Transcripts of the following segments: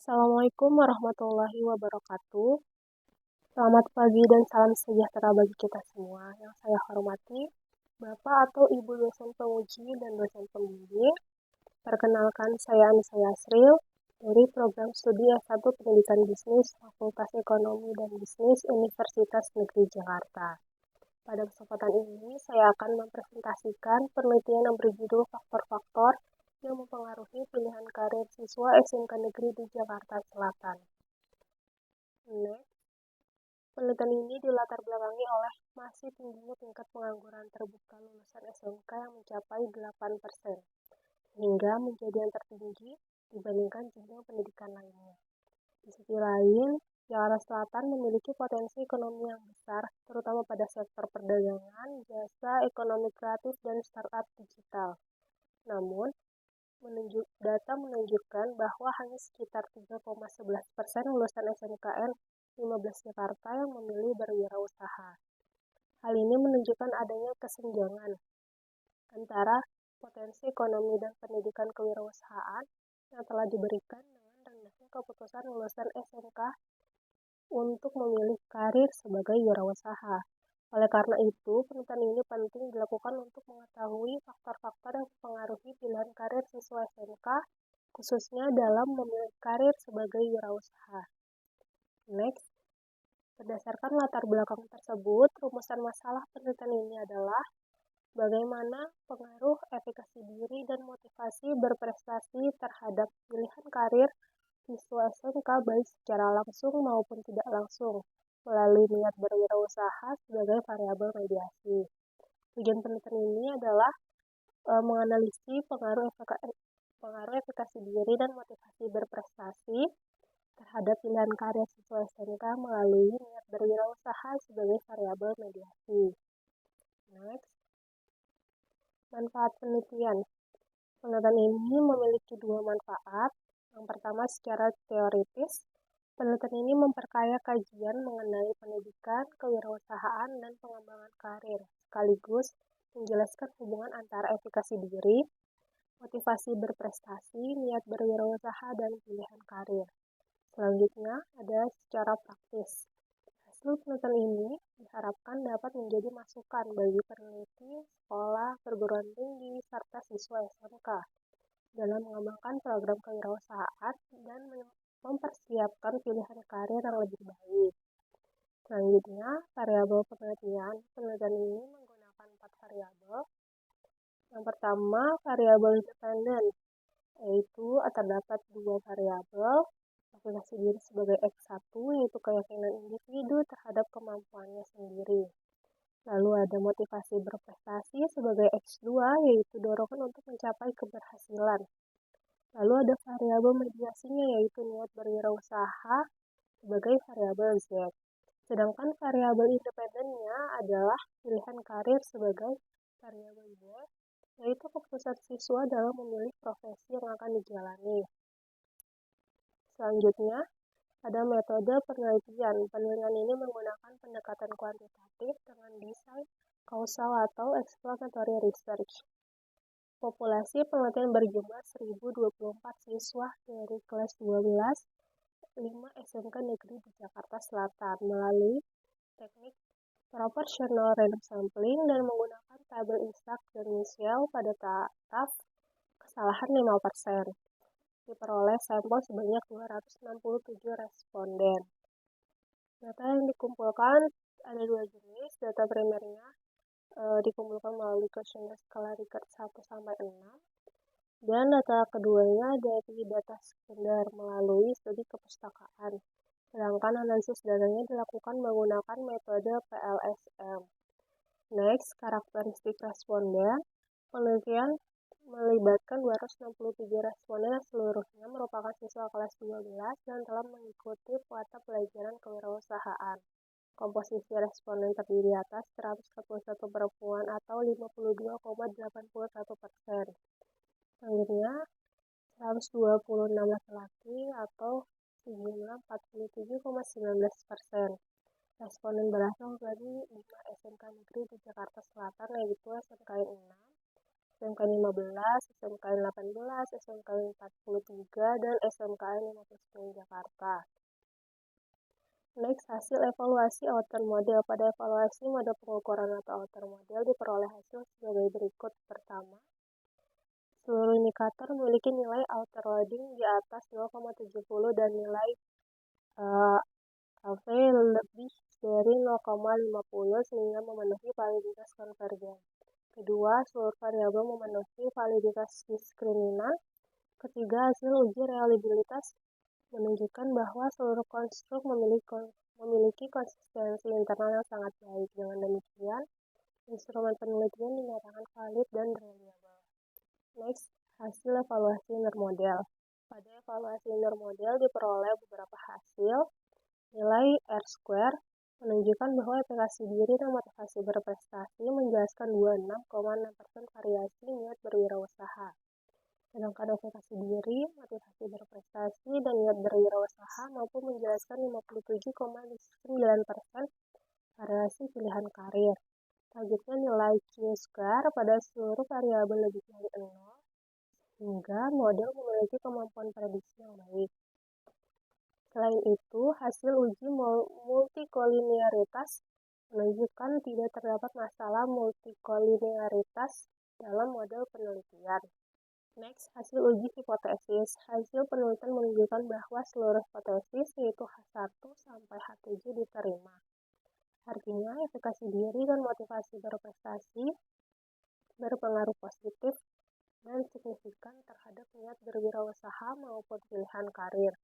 Assalamualaikum warahmatullahi wabarakatuh. Selamat pagi dan salam sejahtera bagi kita semua. Yang saya hormati, Bapak atau Ibu dosen penguji dan dosen pembimbing. Perkenalkan, saya Anissa Yasril dari program studi S1 Pendidikan Bisnis Fakultas Ekonomi dan Bisnis Universitas Negeri Jakarta. Pada kesempatan ini, saya akan mempresentasikan penelitian yang berjudul faktor-faktor yang mempengaruhi pilihan karir siswa SMK Negeri di Jakarta Selatan. Next, penelitian ini dilatar belakangi oleh masih tingginya tingkat pengangguran terbuka lulusan SMK yang mencapai 8%, hingga menjadi yang tertinggi dibandingkan jenjang pendidikan lainnya. Di sisi lain, Jakarta Selatan memiliki potensi ekonomi yang besar, terutama pada sektor perdagangan, jasa, ekonomi kreatif, dan startup digital. Namun, data menunjukkan bahwa hanya sekitar 3,11% lulusan SMKN 15 Jakarta yang memilih berwirausaha. Hal ini menunjukkan adanya kesenjangan antara potensi ekonomi dan pendidikan kewirausahaan yang telah diberikan dengan rendahnya keputusan lulusan SMK untuk memilih karir sebagai wirausaha. Oleh karena itu, penelitian ini penting dilakukan untuk mengetahui faktor-faktor yang mempengaruhi pilihan karir siswa SMK, khususnya dalam memilih karir sebagai wirausaha. Next, berdasarkan latar belakang tersebut, rumusan masalah penelitian ini adalah bagaimana pengaruh efikasi diri dan motivasi berprestasi terhadap pilihan karir siswa SMK baik secara langsung maupun tidak langsung melalui niat berwirausaha sebagai variabel mediasi. Tujuan penelitian ini adalah menganalisis pengaruh efikasi diri dan motivasi berprestasi terhadap pilihan karir siswa SMK melalui niat berwirausaha sebagai variabel mediasi. Next, manfaat penelitian. Penelitian ini memiliki dua manfaat. Yang pertama, secara teoritis, penelitian ini memperkaya kajian mengenai pendidikan, kewirausahaan, dan pengembangan karir, sekaligus menjelaskan hubungan antara efikasi diri, motivasi berprestasi, niat berwirausaha, dan pilihan karir. Selanjutnya, ada secara praktis. Hasil penelitian ini diharapkan dapat menjadi masukan bagi peneliti, sekolah, perguruan tinggi, serta siswa SMK dalam mengembangkan program kewirausahaan dan mempersiapkan pilihan karir yang lebih baik. Selanjutnya, variabel penelitian. Penelitian ini menggunakan 4 variabel. Yang pertama, variabel independen, yaitu terdapat 2 variabel. Evaluasi diri sebagai X1, yaitu keyakinan individu terhadap kemampuannya sendiri. Lalu ada motivasi berprestasi sebagai X2, yaitu dorongan untuk mencapai keberhasilan. Lalu ada variabel mediasinya, yaitu niat berwirausaha sebagai variabel Z. Sedangkan variabel independennya adalah pilihan karir sebagai variabel Z, yaitu keputusan siswa dalam memilih profesi yang akan dijalani. Selanjutnya, ada metode penelitian. Penelitian ini menggunakan pendekatan kuantitatif dengan desain kausal atau explanatory research. Populasi penelitian berjumlah 1024 siswa dari kelas 12, 5 SMK Negeri di Jakarta Selatan melalui teknik proportional random sampling dan menggunakan tabel Isaac dan Michel pada taraf kesalahan 5%. Diperoleh sampel sebanyak 267 responden. Data yang dikumpulkan ada 2 jenis. Data primernya dikumpulkan melalui kuesioner skala Likert 1-6, dan data keduanya dari data sekunder melalui studi kepustakaan. Sedangkan analisis datanya dilakukan menggunakan metode PLSM. Next, karakteristik responden. Penelitian melibatkan 267 responden yang seluruhnya merupakan siswa kelas 12 dan telah mengikuti mata pelajaran kewirausahaan. Komposisi responden terdiri atas 141 perempuan atau 52,81%. Selanjutnya, 126 laki-laki atau sejumlah 47,19%. Responden berasal dari 5 SMK Negeri di Jakarta Selatan, yaitu SMKN 6, SMK 15, SMK 18, SMK 43, dan SMK 59 Jakarta. Next, hasil evaluasi outer model. Pada evaluasi model pengukuran atau outer model diperoleh hasil sebagai berikut. Pertama, seluruh indikator memiliki nilai outer loading di atas 0,70 dan nilai AV lebih dari 0,50 sehingga memenuhi validitas konvergen. Kedua, seluruh variabel memenuhi validitas diskriminan. Ketiga, hasil uji reliabilitas menunjukkan bahwa seluruh konstruk memiliki konsistensi internal yang sangat baik. Dengan demikian, instrumen penelitian dinyatakan valid dan reliable. Next, hasil evaluasi inner model. Pada evaluasi inner model diperoleh beberapa hasil. Nilai R-square menunjukkan bahwa efikasi diri dan motivasi berprestasi menjelaskan 26,6% variasi niat berwirausaha. Sedangkan efikasi diri, motivasi berprestasi, dan niat berwirausaha mampu menjelaskan 57,9% variasi pilihan karir. Selanjutnya nilai Q-square pada seluruh variabel lebih dari 0, sehingga model memiliki kemampuan prediksi yang baik. Selain itu, hasil uji multikolinearitas menunjukkan tidak terdapat masalah multikolinearitas dalam model penelitian. Next, hasil uji hipotesis. Hasil penelitian menunjukkan bahwa seluruh hipotesis yaitu H1 sampai H7 diterima. Artinya, efikasi diri dan motivasi berprestasi berpengaruh positif dan signifikan terhadap niat berwirausaha maupun pilihan karir.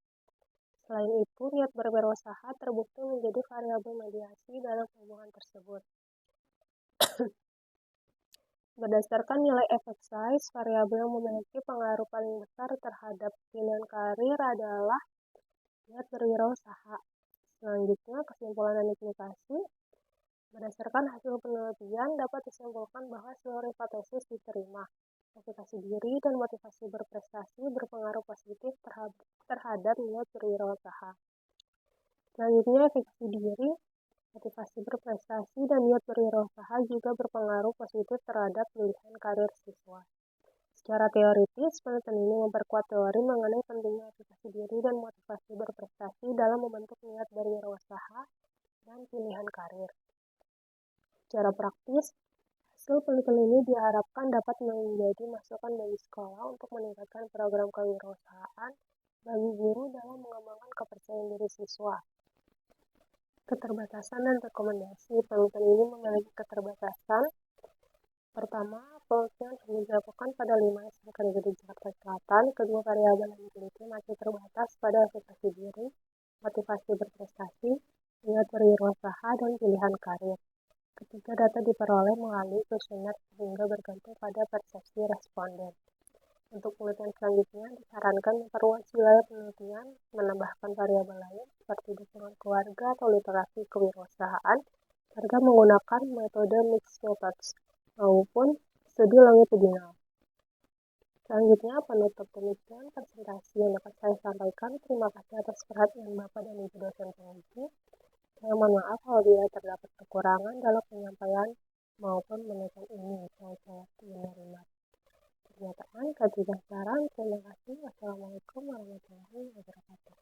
Selain itu, niat berwirausaha terbukti menjadi variabel mediasi dalam hubungan tersebut. Berdasarkan nilai effect size, variabel yang memiliki pengaruh paling besar terhadap pilihan karir adalah niat berwirausaha. Selanjutnya, kesimpulan dan implikasi. Berdasarkan hasil penelitian, dapat disimpulkan bahwa seluruh hipotesis diterima. Efikasi diri dan motivasi berprestasi berpengaruh positif terhadap niat berwirausaha. Selanjutnya, efikasi diri, motivasi berprestasi, dan niat berwirausaha juga berpengaruh positif terhadap pilihan karir siswa. Secara teoritis, penelitian ini memperkuat teori mengenai pentingnya efikasi diri dan motivasi berprestasi dalam membentuk niat berwirausaha dan pilihan karir. Secara praktis, hasil penelitian ini diharapkan dapat menjadi masukan bagi sekolah untuk meningkatkan program kewirausahaan bagi guru dalam mengembangkan kepercayaan diri siswa. Keterbatasan dan rekomendasi. Penelitian ini memiliki keterbatasan. Pertama, penelitian hanya dilakukan pada 5 SMK negeri Jakarta Selatan. Kedua, variabel yang diteliti masih terbatas pada efikasi diri, motivasi berprestasi, niat berwirausaha, dan pilihan karir. Ketiga, data diperoleh melalui kuesioner sehingga bergantung pada persepsi responden. Untuk penelitian selanjutnya, disarankan memperluas wilayah penelitian, menambahkan variabel lain seperti dukungan keluarga atau literasi kewirausahaan, serta menggunakan metode mixed methods maupun studi longitudinal. Selanjutnya, penutup demikian presentasi yang dapat saya sampaikan. Terima kasih atas perhatian Bapak dan Ibu dosen penguji. Saya mohon maaf apabila terdapat kekurangan dalam penyampaian maupun penelitian ini. Saya menerima pernyataan, kajian saran. Terima kasih. Wassalamualaikum warahmatullahi wabarakatuh.